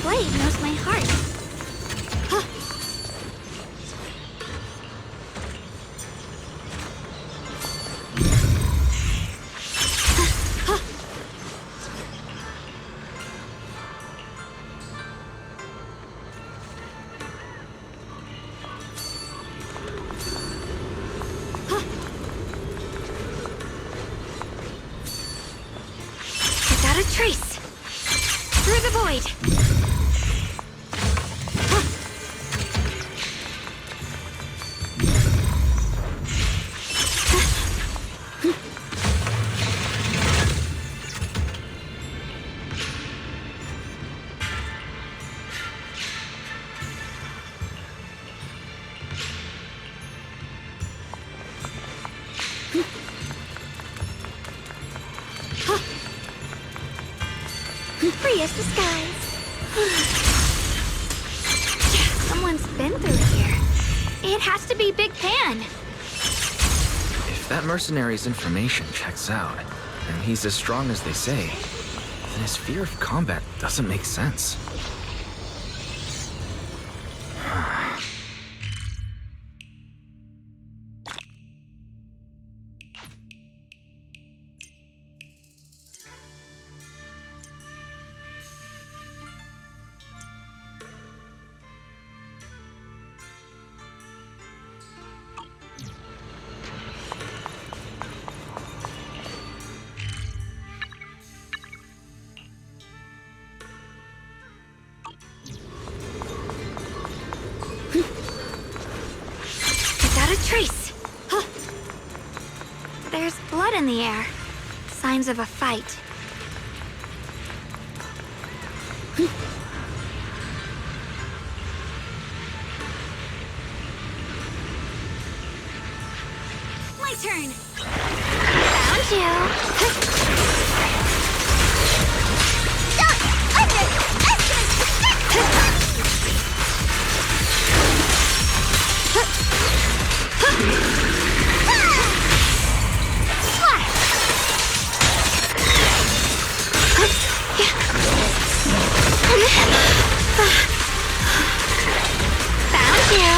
blade knows my heart. Huh. Without a trace. Through the void. Free as the skies. Someone's been through here. It has to be Big Pan. If that mercenary's information checks out, and he's as strong as they say, then his fear of combat doesn't make sense. Without a trace. Huh. There's blood in the air. Signs of a fight. My turn. Found you. Don't underestimate Found you.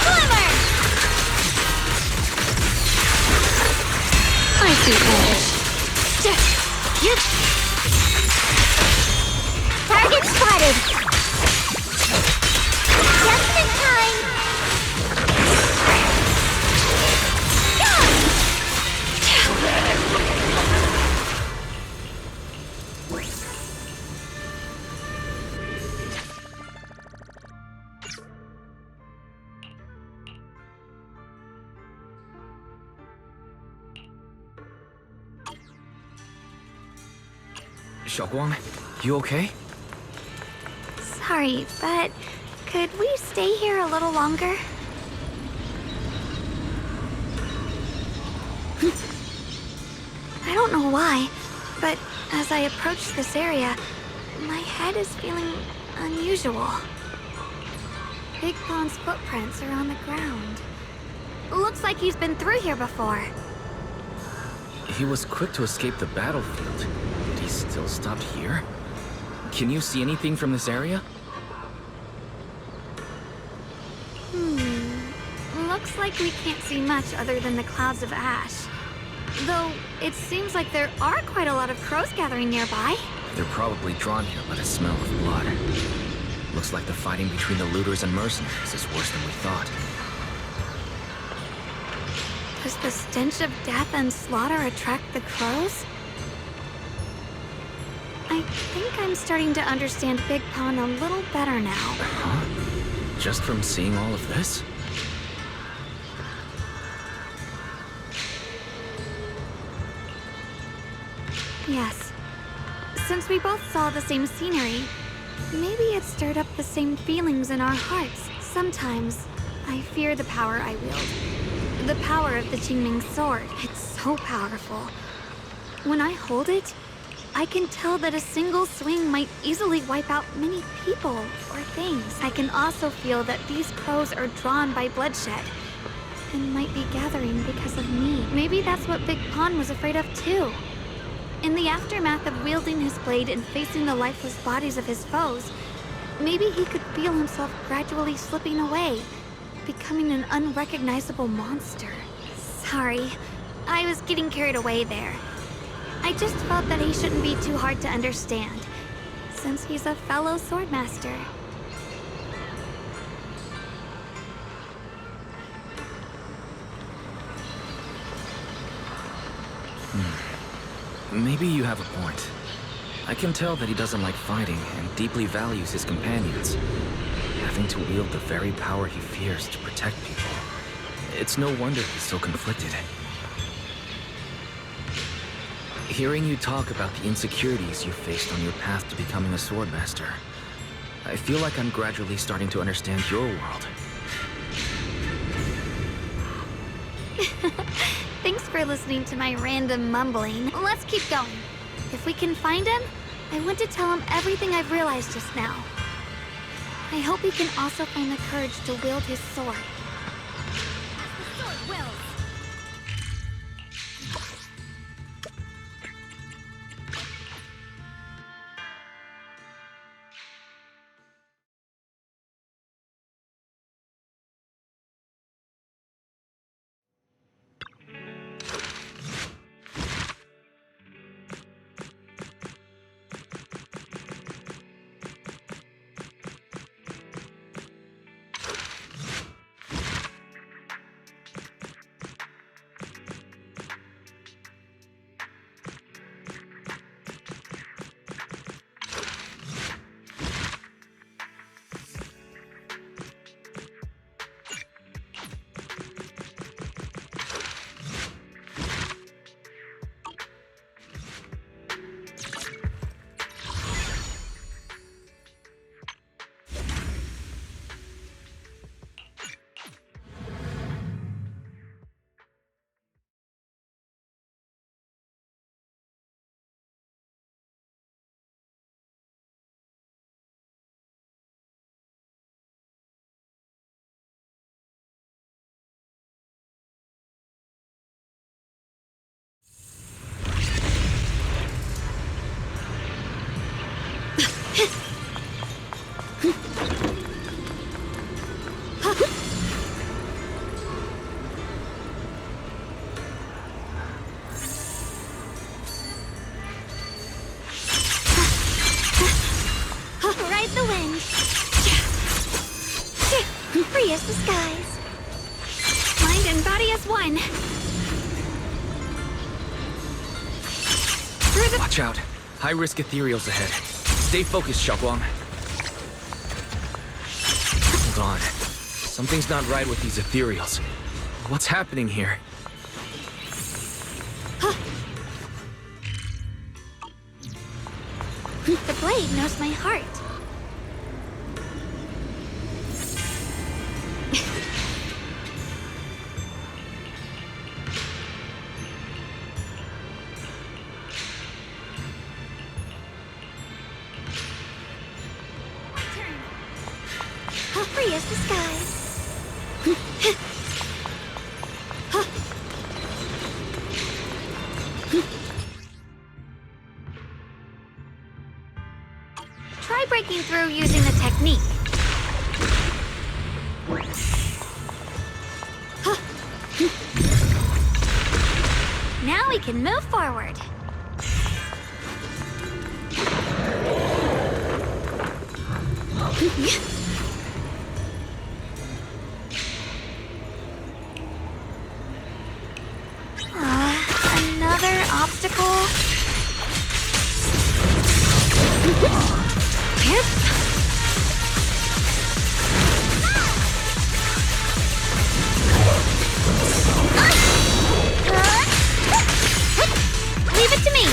Glimmer! I see finish. Target spotted. Just in time. Xiaoguang, you okay? Sorry, but could we stay here a little longer? I don't know why, but as I approach this area, my head is feeling unusual. Big Pon's footprints are on the ground. Looks like he's been through here before. He was quick to escape the battlefield. Did he still stop here? Can you see anything from this area? Looks like we can't see much other than the clouds of ash. Though, it seems like there are quite a lot of crows gathering nearby. They're probably drawn here by the smell of blood. Looks like the fighting between the looters and mercenaries is worse than we thought. Does the stench of death and slaughter attract the crows? I think I'm starting to understand Big Pon a little better now. Huh? Just from seeing all of this? Yes. Since we both saw the same scenery, maybe it stirred up the same feelings in our hearts. Sometimes, I fear the power I wield. The power of the Qingming sword. It's so powerful. When I hold it, I can tell that a single swing might easily wipe out many people or things. I can also feel that these crows are drawn by bloodshed and might be gathering because of me. Maybe maybe that's what Big Pond was afraid of too. In the aftermath of wielding his blade and facing the lifeless bodies of his foes, maybe he could feel himself gradually slipping away, becoming an unrecognizable monster. Sorry, I was getting carried away there. I just felt that he shouldn't be too hard to understand, since he's a fellow swordmaster. Maybe you have a point. I can tell that he doesn't like fighting and deeply values his companions. Having to wield the very power he fears to protect people. It's no wonder he's so conflicted. Hearing you talk about the insecurities you faced on your path to becoming a swordmaster, I feel like I'm gradually starting to understand your world. Thanks for listening to my random mumbling. Let's keep going. If we can find him, I want to tell him everything I've realized just now. I hope he can also find the courage to wield his sword. As the sword wills. Ride the wind. Free as the skies. Mind and body as one. Through the... Watch out. High-risk ethereals ahead. Stay focused, Xiaoguang. Hold on. Something's not right with these ethereals. What's happening here? The blade knows my heart. Free as the skies. Try breaking through using the technique. Now we can move forward. Another obstacle? Yep. Leave it to me.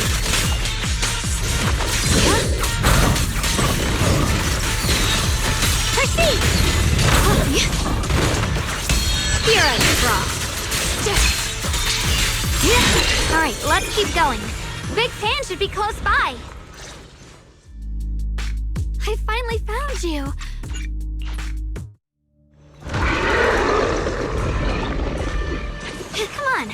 Proceed. Here I draw. All right, let's keep going. Big Pan should be close by. I finally found you. Come on,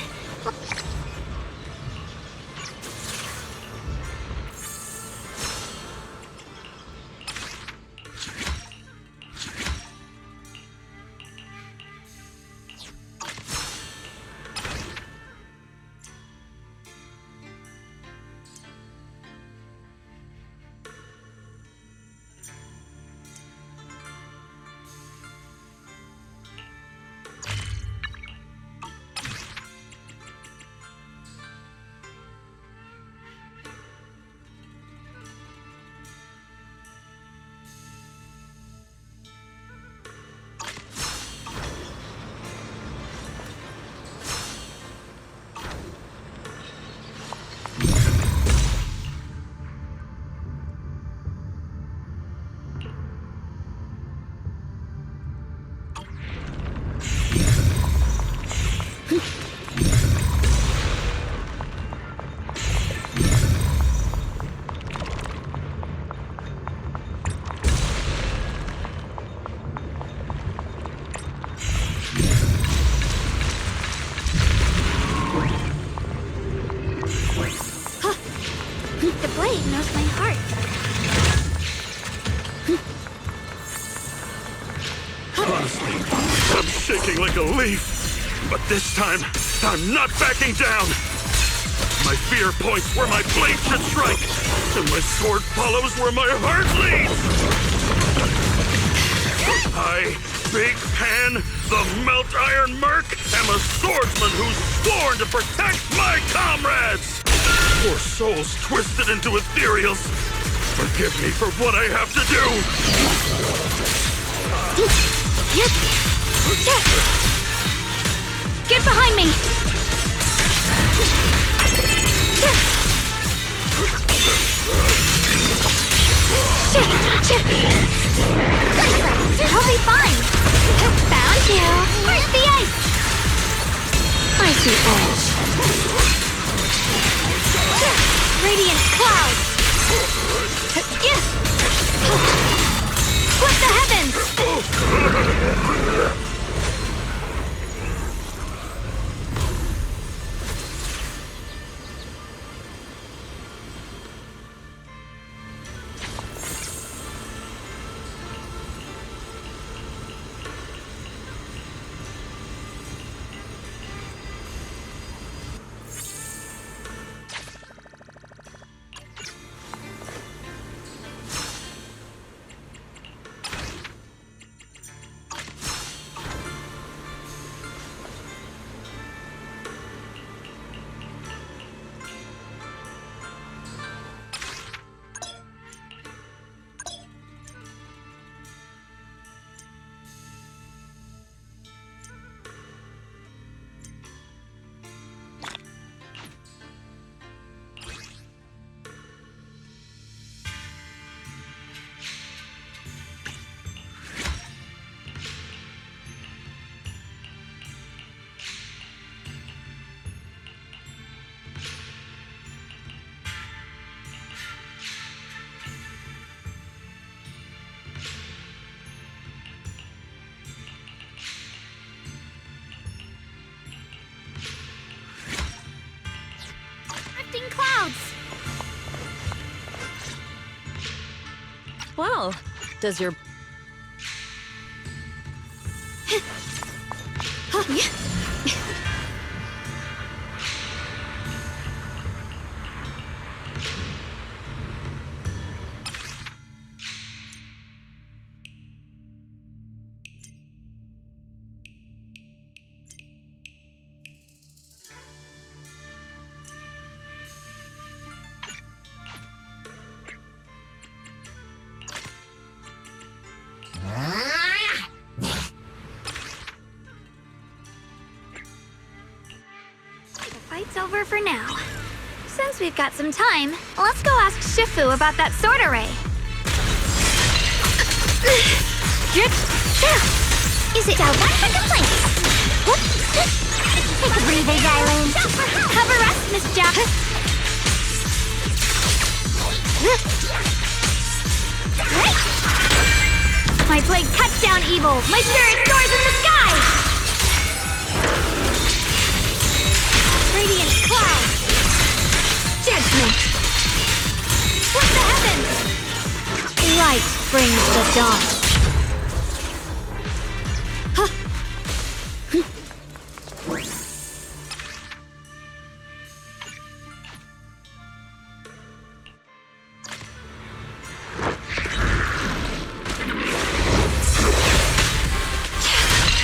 The blade knows my heart. Honestly, I'm shaking like a leaf. But this time, I'm not backing down. My fear points where my blade should strike, and my sword follows where my heart leads. I, Big Pan, the Melt Iron Merc, am a swordsman who's sworn to protect my comrades. Poor souls twisted into ethereals. Forgive me for what I have to do. Get behind me! I'll be fine! Found you! Where's the ice? I see edge. Radiant clouds! Split the heavens! Clouds! Well, does your... Fight's over for now. Since we've got some time, let's go ask Shifu about that sword array. Is it down for complaints? Take a breather, darling. Have a rest, Miss Jack. My blade cuts down evil. My spirit soars in the sky. brings the dawn.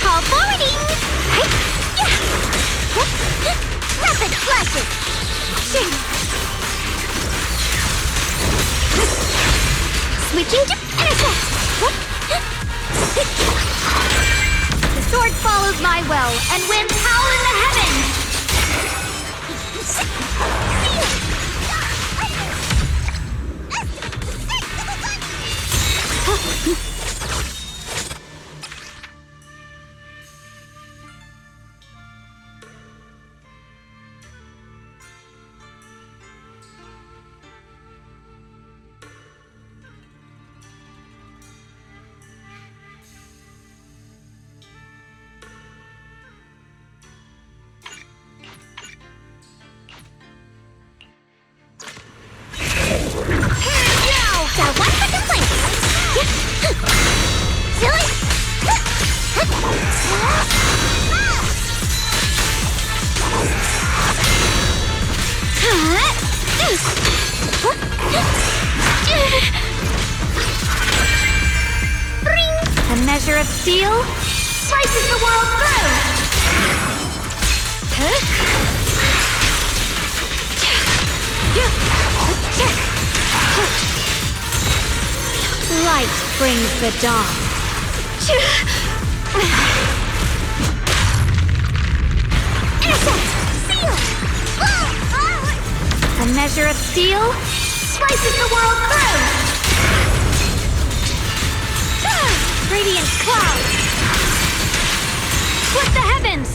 Call forwarding! Rapid flashes! Switching to intercept! The sword follows my will and wins power in the heavens! Got 1 second place! Silly! A measure of steel slices the world through! Light brings the dawn. Intercept! Seal! A measure of steel slices the world through! Radiant cloud! Split the heavens!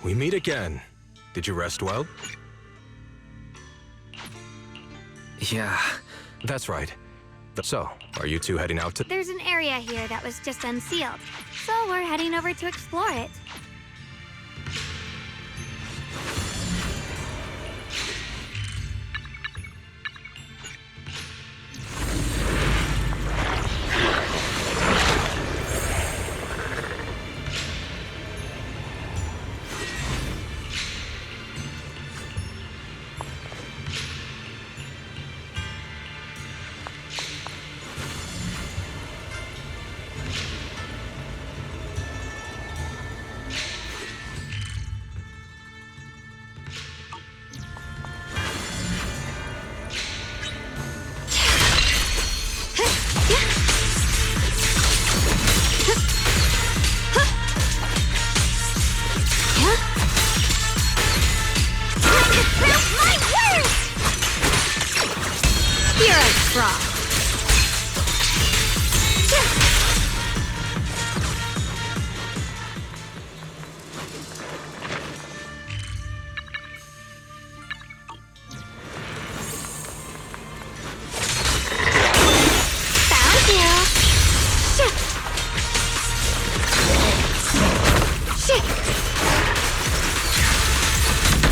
We meet again. Did you rest well? Yeah. That's right. So, are you two heading out to... There's an area here that was just unsealed, so we're heading over to explore it.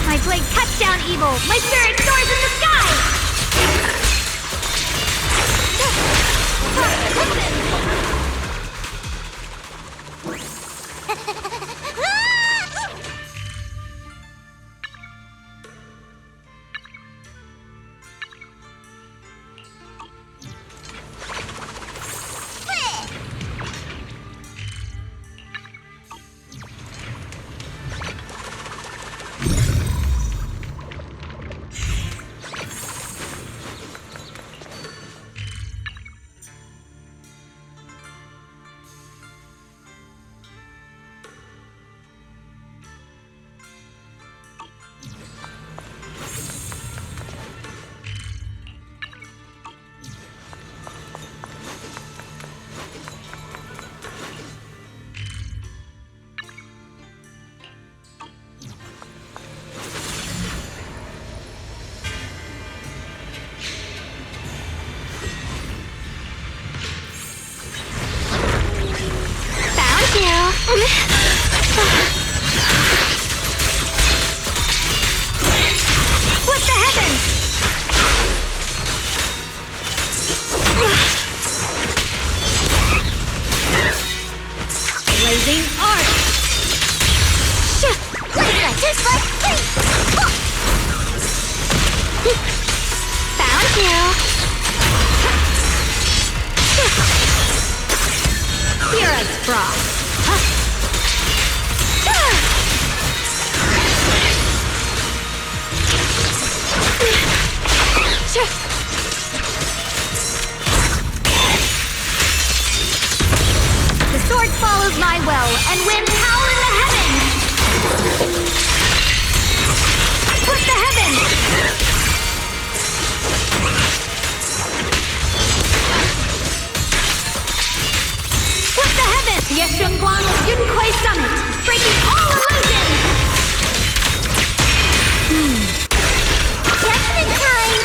My blade cuts down evil! My spirit soars in the sky! The sword follows my will, and winds howl in the heavens! Put the heavens! Put the heavens! Yeshungguang Yunquei Summit! Breaking all illusions! Just in time!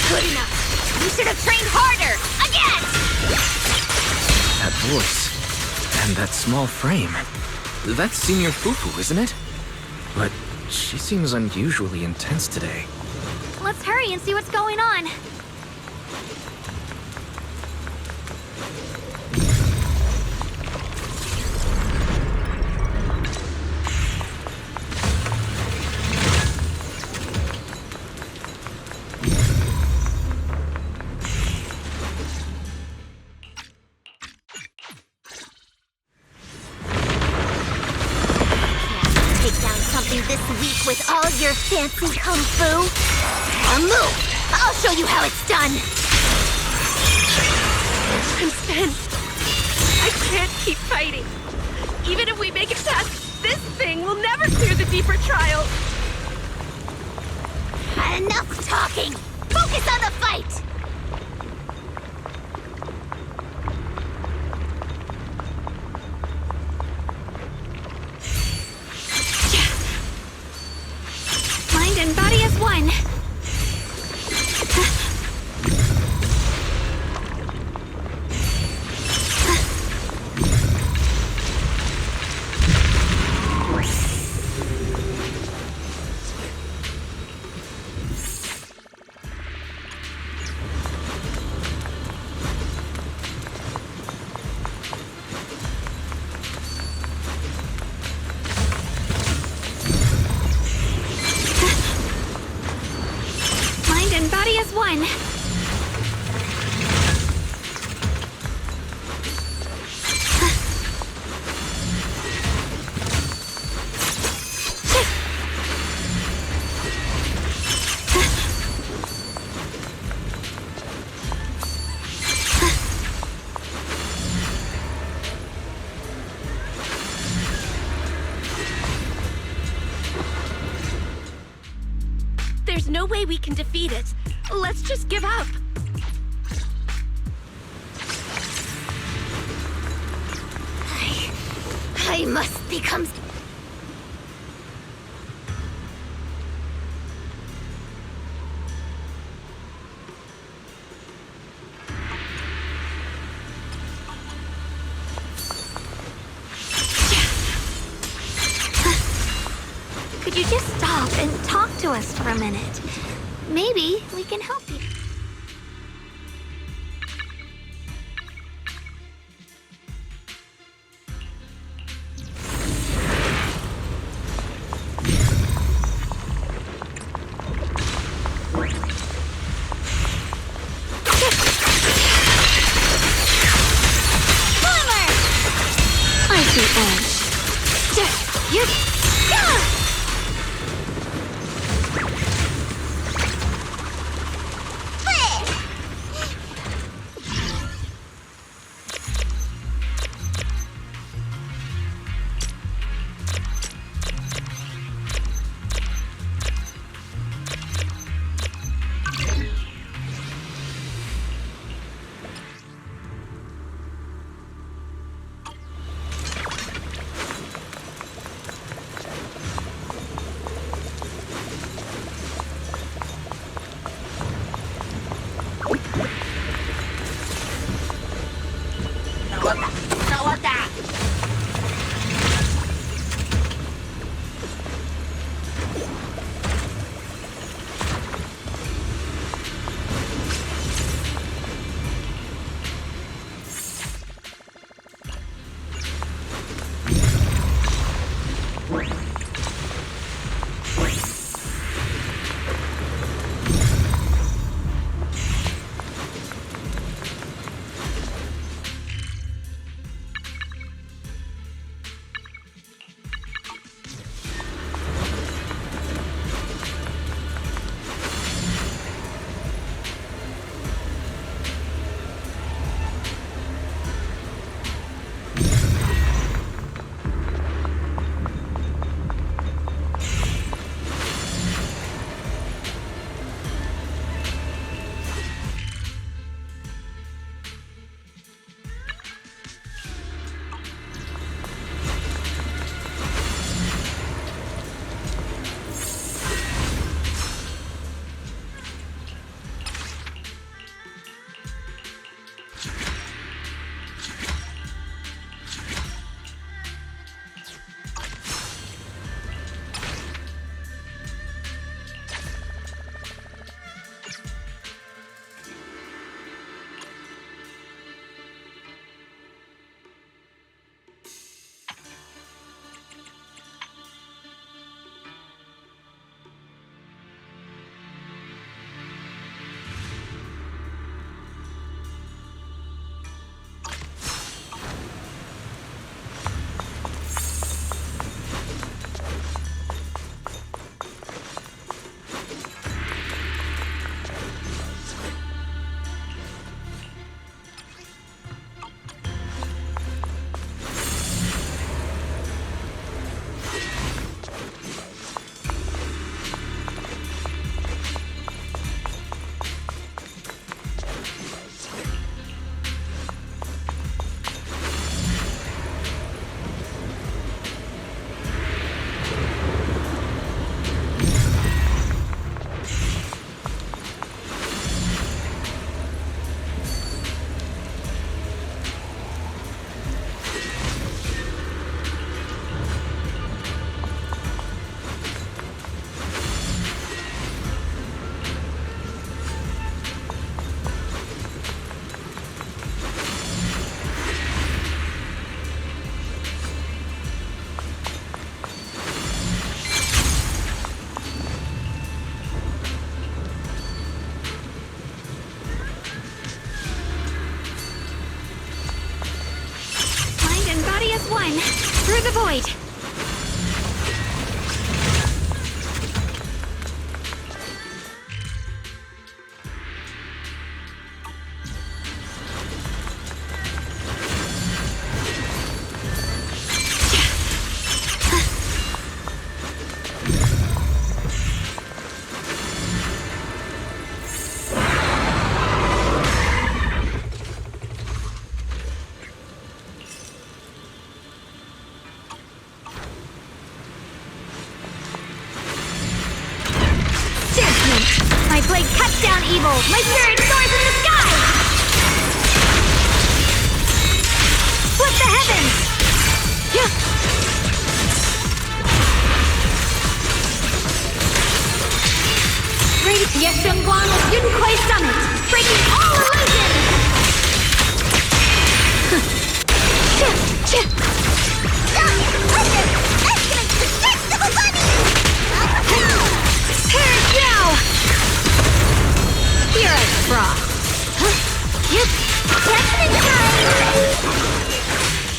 Good enough! You should have trained harder! Again! That voice. And that small frame. That's Senior Fufu, isn't it? But she seems unusually intense today. Let's hurry and see what's going on. This week with all your fancy kung fu? Now move! I'll show you how it's done! I'm spent. I can't keep fighting. Even if we make it past this thing, we'll never clear the deeper trials. Enough talking! Focus on the fight! Mind and body as one. Mind and body as one. There's no way we can defeat it. Let's just give up. I must become... Could you just stop and talk to us for a minute? Maybe we can help you. I see edge. You... One, through the void. My blade cuts down evil! My spirit soars in the sky! Split the heavens! Great Yeshengguang of Yunkuei Summit! Breaking all illusions! Perish now! Here I frost. Yep. Judgment time!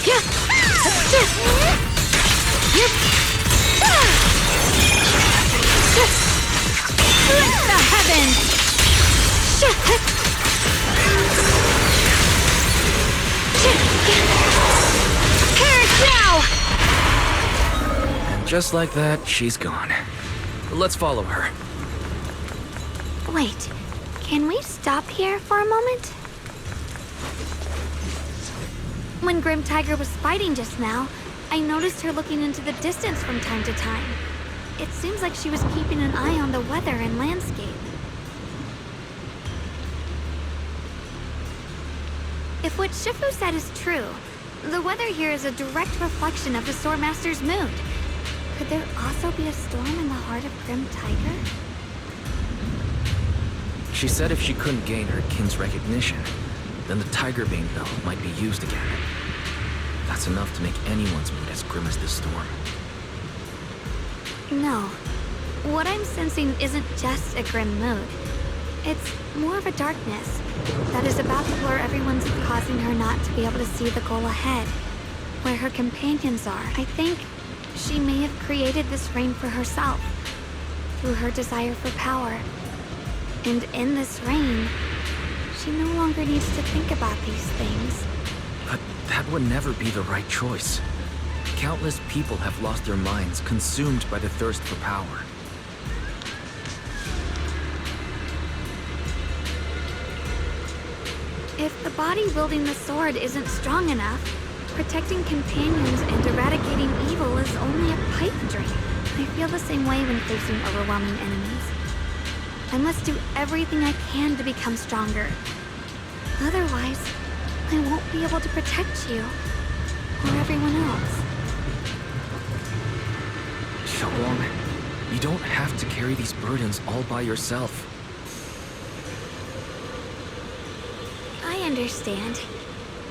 Yep. Yep. Split the heavens! Perish now! And just like that, she's gone. Let's follow her. Wait, can we stop here for a moment? When Grim Tiger was fighting just now, I noticed her looking into the distance from time to time. It seems like she was keeping an eye on the weather and landscape. If what Shifu said is true, the weather here is a direct reflection of the Swordmaster's mood. Could there also be a storm in the heart of Grim Tiger? She said if she couldn't gain her kin's recognition, then the Tiger Bane belt might be used again. That's enough to make anyone's mood as grim as this storm. No. What I'm sensing isn't just a grim mood. It's more of a darkness that is about to blur everyone's, causing her not to be able to see the goal ahead, where her companions are. I think she may have created this rain for herself, through her desire for power. And in this rain, she no longer needs to think about these things. But that would never be the right choice. Countless people have lost their minds, consumed by the thirst for power. If the body wielding the sword isn't strong enough, protecting companions and eradicating evil is only a pipe dream. I feel the same way when facing overwhelming enemies. I must do everything I can to become stronger. Otherwise, I won't be able to protect you, or everyone else. Xiaolong, you don't have to carry these burdens all by yourself. I understand.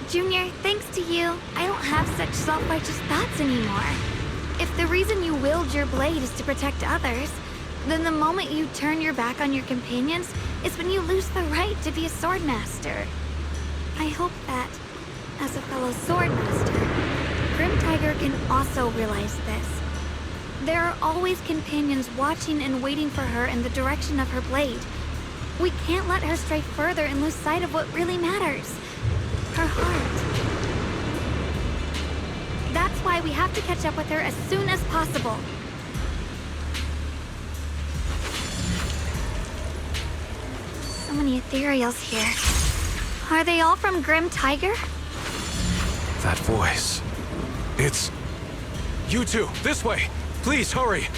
Junior, thanks to you, I don't have such self-righteous thoughts anymore. If the reason you wield your blade is to protect others, then the moment you turn your back on your companions is when you lose the right to be a swordmaster. I hope that, as a fellow swordmaster, Grim Tiger can also realize this. There are always companions watching and waiting for her in the direction of her blade. We can't let her stray further and lose sight of what really matters. Her heart. That's why we have to catch up with her as soon as possible. So many ethereals here. Are they all from Grim Tiger? That voice. It's... You two, this way! Please, hurry!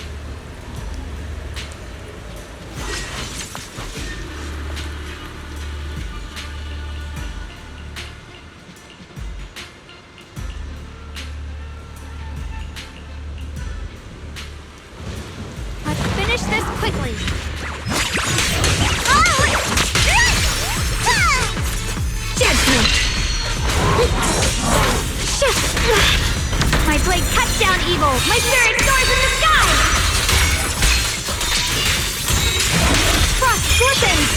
Let's finish this quickly. My blade cuts down evil! My spirit soars in the sky! Frost glistens!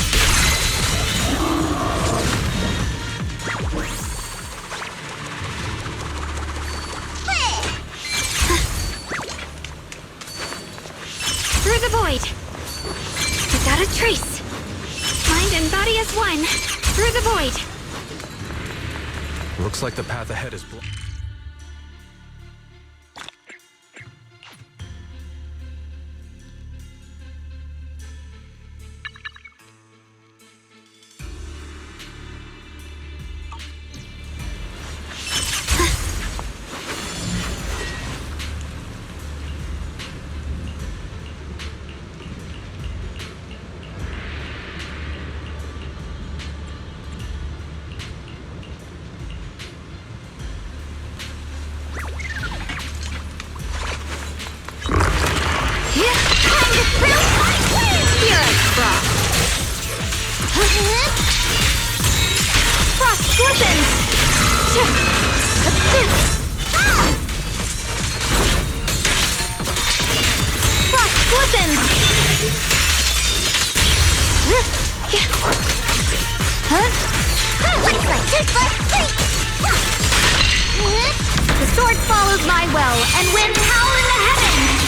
Through the void! Without a trace! Mind and body as one! Through the void! Looks like the path ahead is blocked. Frost glistens! Frost glistens! The sword follows my will and wins power in the heavens!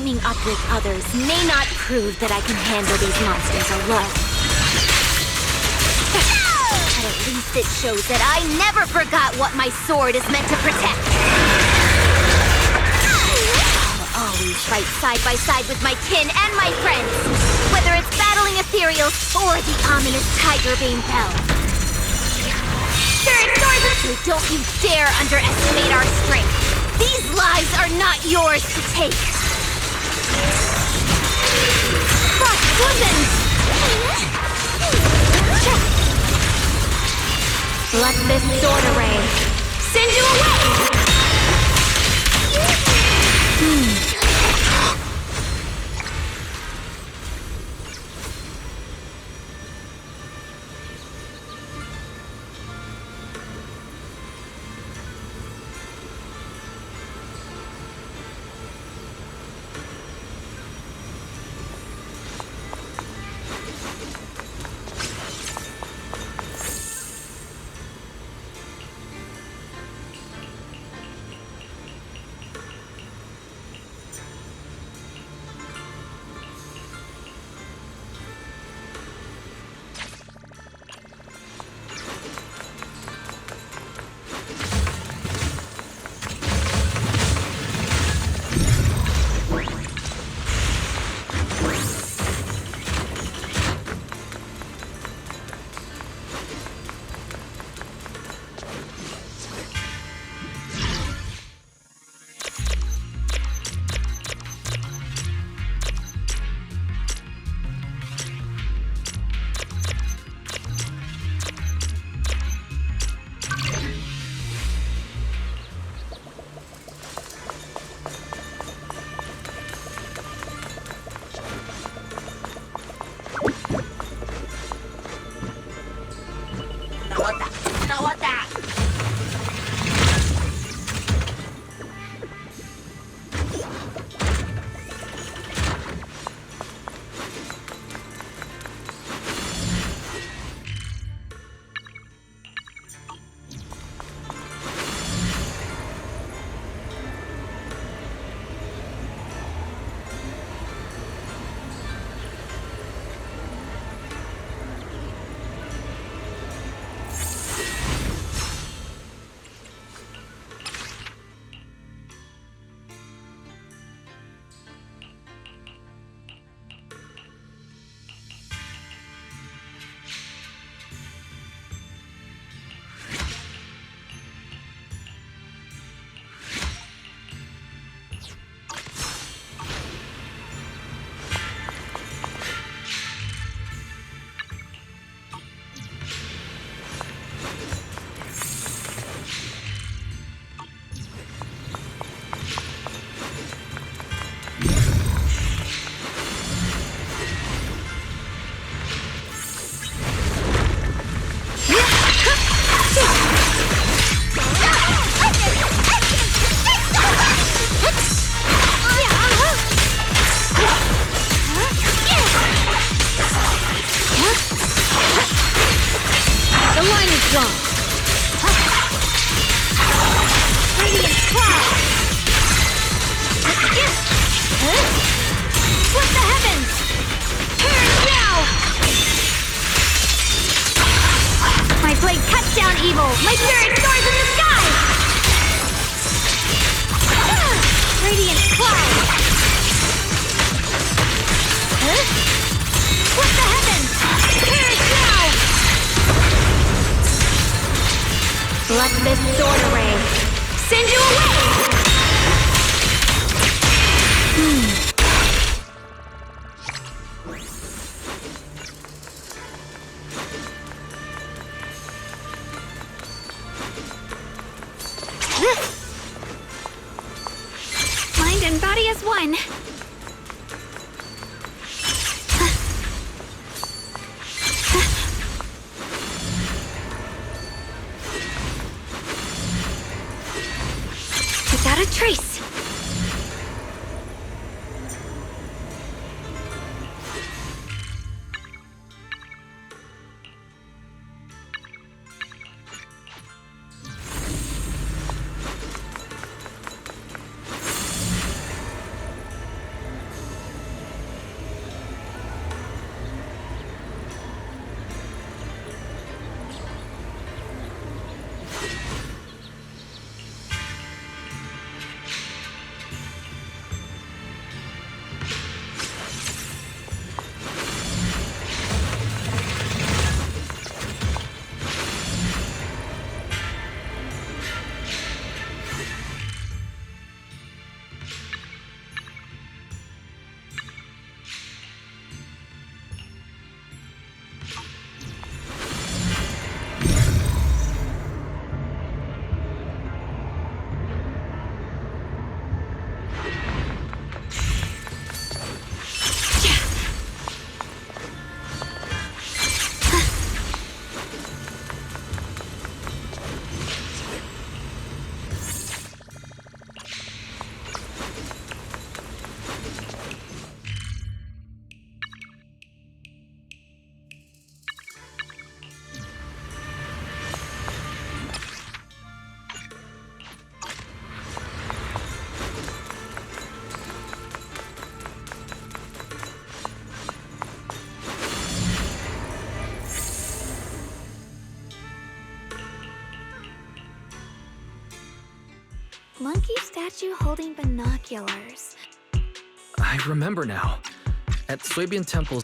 teaming up with others may not prove that I can handle these monsters alone. But at least it shows that I never forgot what my sword is meant to protect. I'll always fight side by side with my kin and my friends, whether it's battling ethereals or the ominous Tiger Bane Bell. So don't you dare underestimate our strength. These lives are not yours to take. Frost Bosoms! Let this sword array send you away! evil! My spirit soars in the sky! Radiant cloud! Huh? What the heavens? Perish now! Let this sword array send you away! Mind and body as one. Without a trace. Monkey statue holding binoculars. I remember now. At Suibian Temple.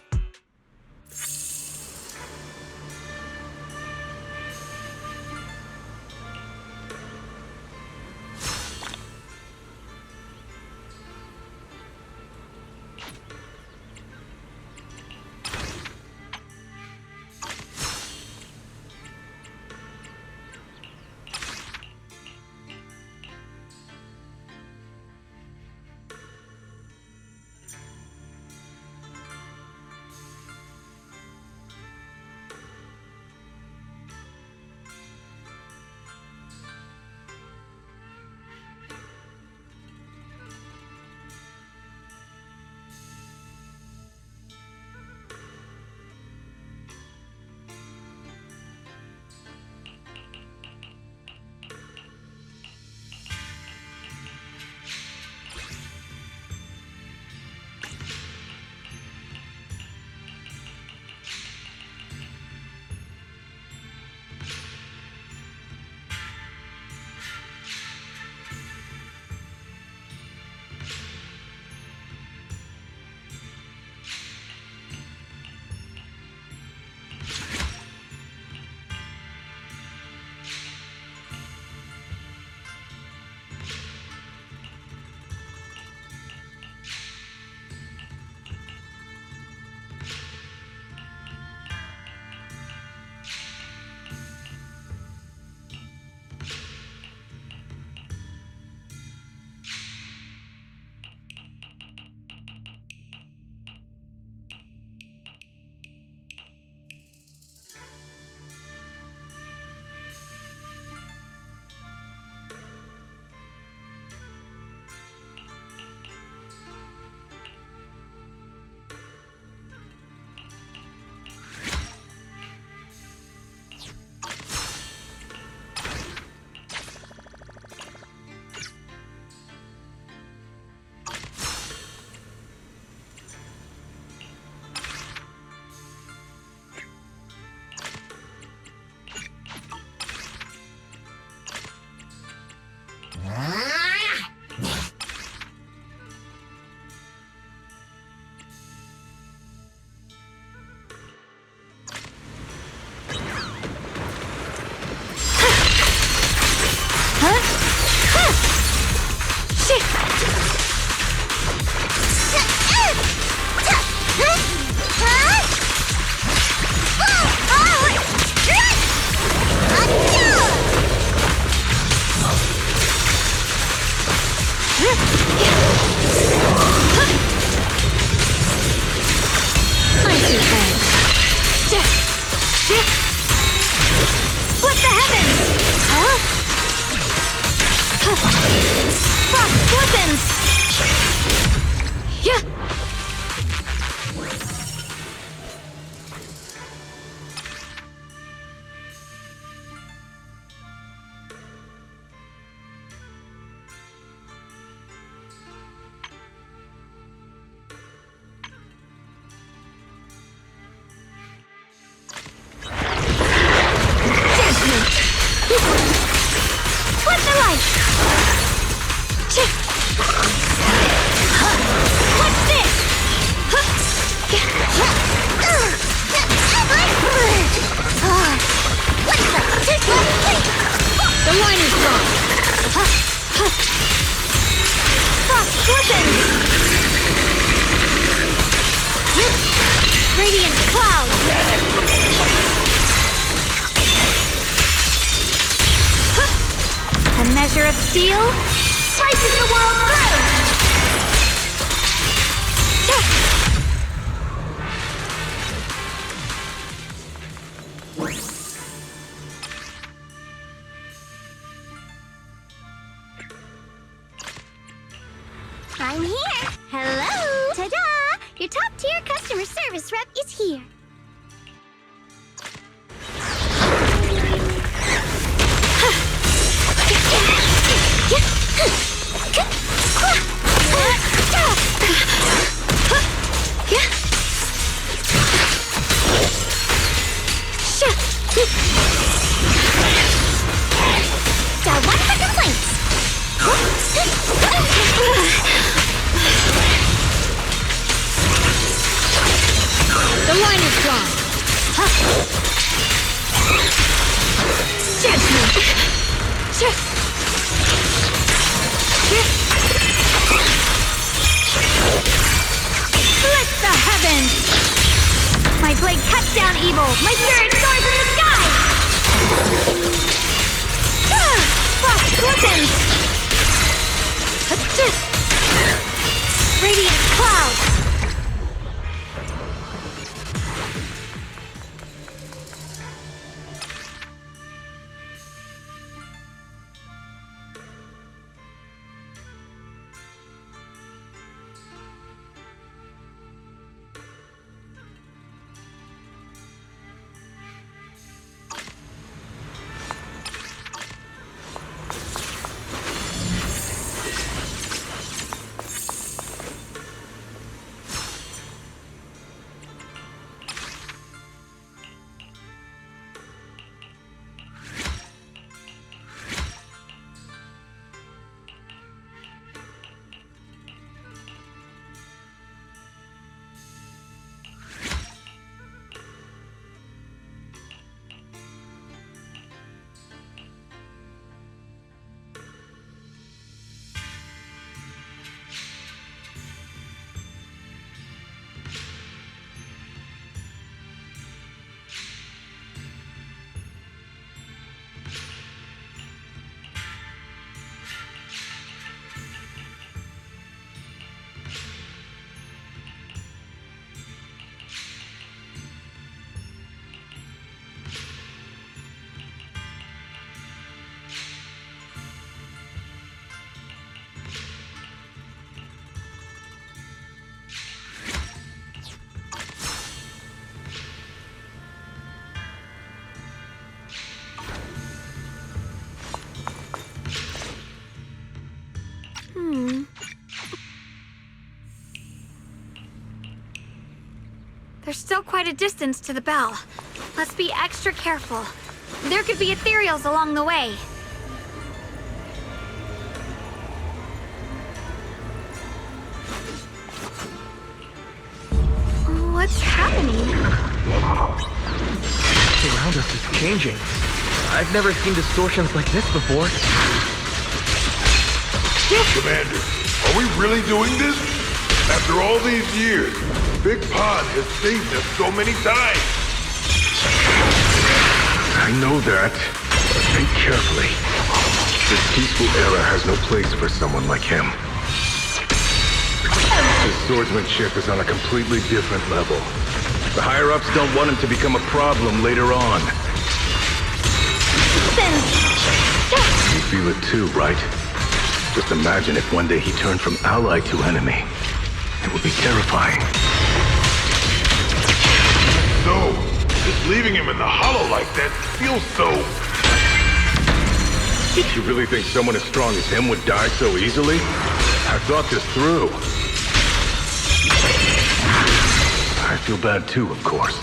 Split the heavens! Huh? Frost glistens! Yeah! Split the light! What's this? The line is drawn! Frost glistens! Radiant cloud! A measure of steel slices the world through! I'm here! Hello! Ta-da! Your top-tier customer service rep is here. Got one for complaints. Split the heavens! My blade cuts down evil! My spirit soars in the sky! Frost glistens! Radiant cloud! There's still quite a distance to the bell. Let's be extra careful. There could be ethereals along the way. What's happening? Around us is changing. I've never seen distortions like this before. Commander, are we really doing this? After all these years, Big Pond has saved us so many times. I know that. But think carefully. This peaceful era has no place for someone like him. His swordsmanship is on a completely different level. The higher-ups don't want him to become a problem later on. You feel it too, right? Just imagine if one day he turned from ally to enemy. It would be terrifying. So, just leaving him in the hollow like that feels so... You really think someone as strong as him would die so easily? I thought this through. I feel bad too, of course.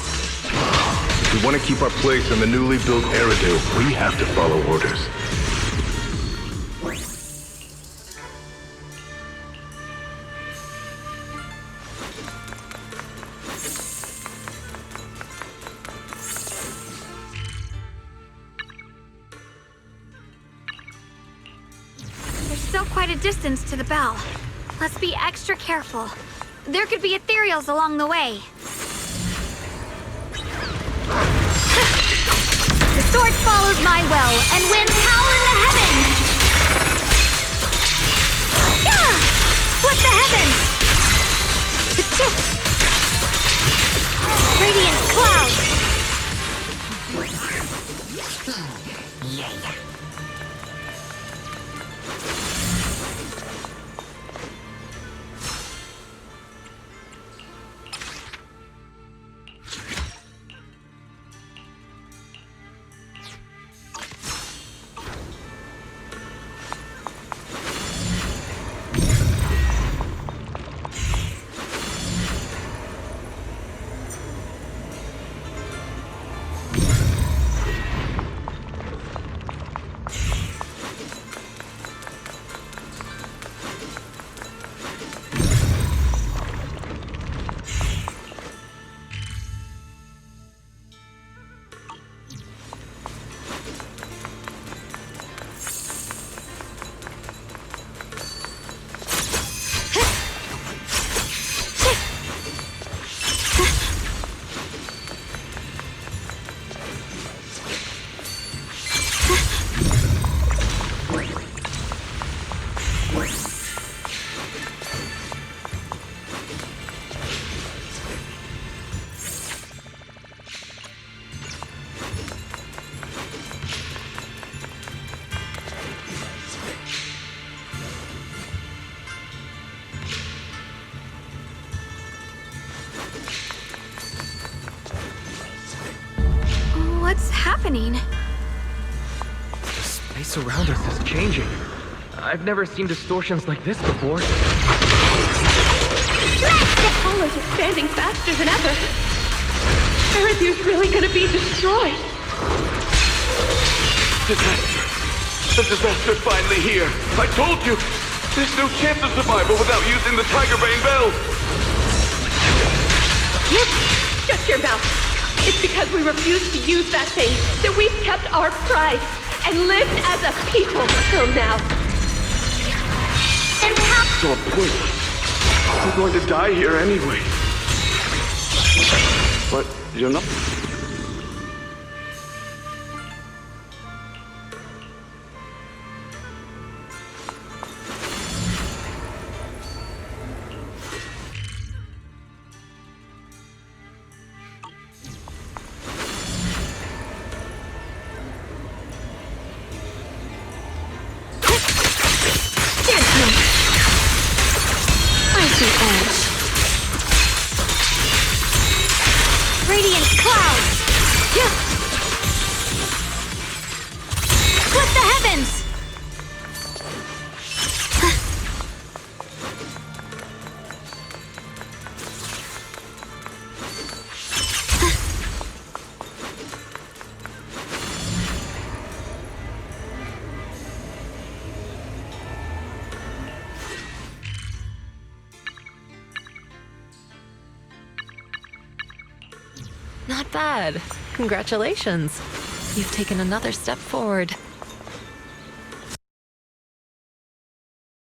If we want to keep our place on the newly built Eridu, we have to follow orders. There's still quite a distance to the bell. Let's be extra careful. There could be ethereals along the way. The sword follows my will and wins power in the heavens! Yeah! Split the heavens! Radiant cloud! happening? The space around us is It's changing. I've never seen distortions like this before. Apollo's expanding faster than ever. Earth's really gonna be destroyed. Disaster. The disaster's finally here. I told you. There's no chance of survival without using the Tiger Bane Bell. Shut your mouth. It's because we refused to use that thing that we've kept our pride and lived as a people till now. So pointless. We're going to die here anyway. But you're not. Radiant clouds! Split the heavens! Not bad. Congratulations. You've taken another step forward.